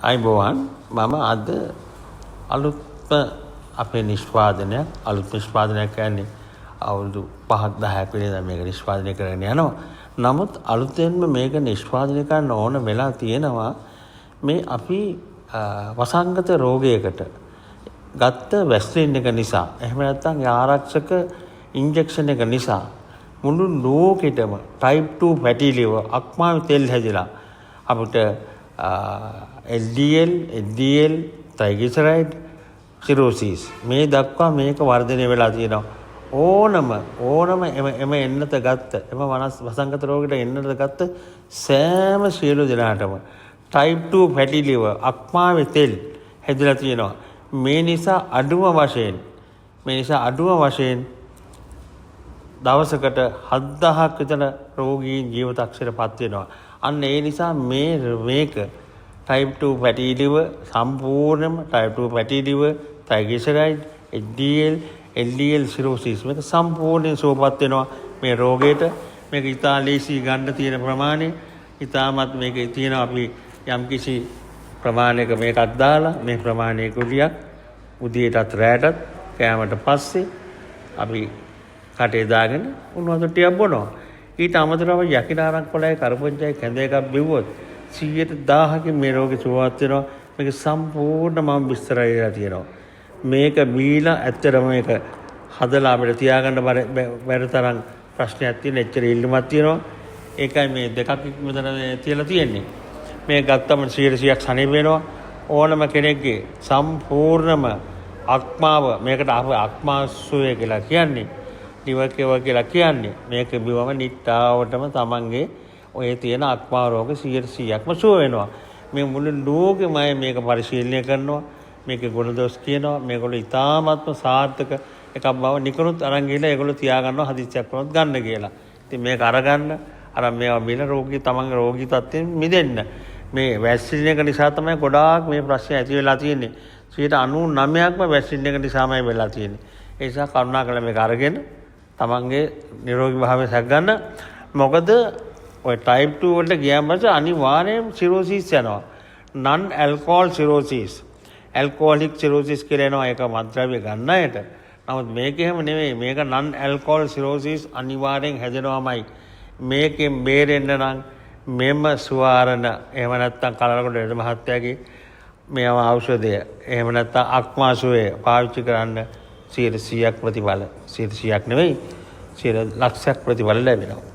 අයිබෝවන් මම අද අලුත්ම අපේ නිෂ්පාදනයක් අලුත් නිෂ්පාදනයක් කියන්නේ අවුරුදු 5ක් 10ක් වෙනදා මේක නිෂ්පාදනය කරගෙන යනවා. නමුත් අලුතෙන්ම මේක නිෂ්පාදනය කරන්න ඕන වෙලා තියෙනවා මේ අපි වසංගත රෝගයකට ගත්ත වැක්සින් එක නිසා එහෙම නැත්නම් ආරක්ෂක ඉන්ජෙක්ෂන් එක නිසා මුළු ලෝකෙටම type 2 fatty liver අක්මාවේ තෙල් හැදිලා අපිට LDL, HDL, triglyceride, cirrhosis මේ දක්වා මේක වර්ධනය වෙලා තියෙනවා. ඕනම එම එන්නත ගත්ත එම වසංගත රෝගයට එන්නත ගත්ත සෑම සියලු දෙනාටම type 2 fatty liver අක්මාවේ තෙල් හැදිලා තියෙනවා. මේ නිසා අඩුම වශයෙන් දවසකට 7000ක් විතර රෝගීන් ජීවිතක්ෂරපත් වෙනවා. අන්න ඒ නිසා මේක type 2 fatty liver සම්පූර්ණයෙන්ම type 2 fatty liver triglyceride HDL LDL cirrhosis මේක සම්පූර්ණයෙන් සුවපත් වෙනවා මේ රෝගයට. මේක ඉතාලීසි ගන්න තියෙන ප්‍රමාණය ඉතාමත් මේකේ තියෙන අපි යම්කිසි ප්‍රමාණයක මේකක් දාලා මේ ප්‍රමාණයේ කුලියක් උදේටත් රැටත් කෑමට පස්සේ අපි කටේ දාගෙන උණු වතුර ටිකක් බොනවා. ඊට අමතරව යකිනාරක් පොළයි කරපොච්චයි කැඳ එකක් බිව්වොත් 100,000කින් මේ රෝගේ සුවපත් වෙනවා. මේක සම්පූර්ණ මම විස්තර කරලා තියෙනවා. මේක බීලා ඇත්තටම මේක හදලා අපිට තියාගන්න බැරි තරම් ප්‍රශ්නයක් තියෙන එච්චර ඉල්ලුමක් තියෙනවා. ඒකයි මේ දෙකක් මෙතන තියලා තියෙන්නේ. මේ ගත්තම 100%ක් සනීප වෙනවා. ඕනම කෙනෙක්ගේ සම්පූර්ණම අක්මාව මේකට අක්මාසුවේ කියලා කියන්නේ දිවකේව කියලා කියන්නේ මේක බිවම නිට්ටාවටම තමන්ගේ ඔය තියෙන අක්මා රෝග 100%ක්ම සුව වෙනවා. මේ මුළු ලෝකෙම මේක පරිශීලනය කරනවා. මේකේ ගුණදෝෂ කියනවා. මේගොල්ලෝ ඉතාමත්ම සාර්ථක එකක් බව නිකනුත් අරන් ගිහලා ඒගොල්ලෝ තියාගන්නවා හදිස්සියක් වුණොත් ගන්න කියලා. ඉතින් මේක අරගන්න අර මේවා බිල රෝගී තමන්ගේ රෝගී තත්ත්වෙන් මිදෙන්න. මේ වැක්සින් එක නිසා තමයි ගොඩාක් මේ ප්‍රශ්න ඇති වෙලා තියෙන්නේ. 99%ක්ම වැක්සින් එක නිසාමයි වෙලා තියෙන්නේ. ඒ නිසා කරුණාකරලා මේක අරගෙන තමන්ගේ නිරෝගී භාවය සැක ගන්න. මොකද ඔය type 2 වලට ගියාම පස්සේ අනිවාර්යයෙන් cirrhosis යනවා. non alcohol cirrhosis. alcoholic cirrhosis කියලා එනවා ඒක මත්ද්‍රව්‍ය ගන්න අයට. නමුත් මේක එහෙම නෙවෙයි. මේක non alcohol cirrhosis අනිවාර්යෙන් හැදෙනවාමයි. මේකෙන් බේරෙන්න නම් මෙම සුවාරණ එහෙම නැත්නම් කලරකොඩ රෙද මහත්තයාගේ මේව ඖෂධය එහෙම නැත්නම් අක්මාසුවේ පාවිච්චි කරන්න 100%ක් ප්‍රතිඵල 100%ක් නෙවෙයි 100 ලක්ෂයක් ප්‍රතිඵල ලැබෙනවා.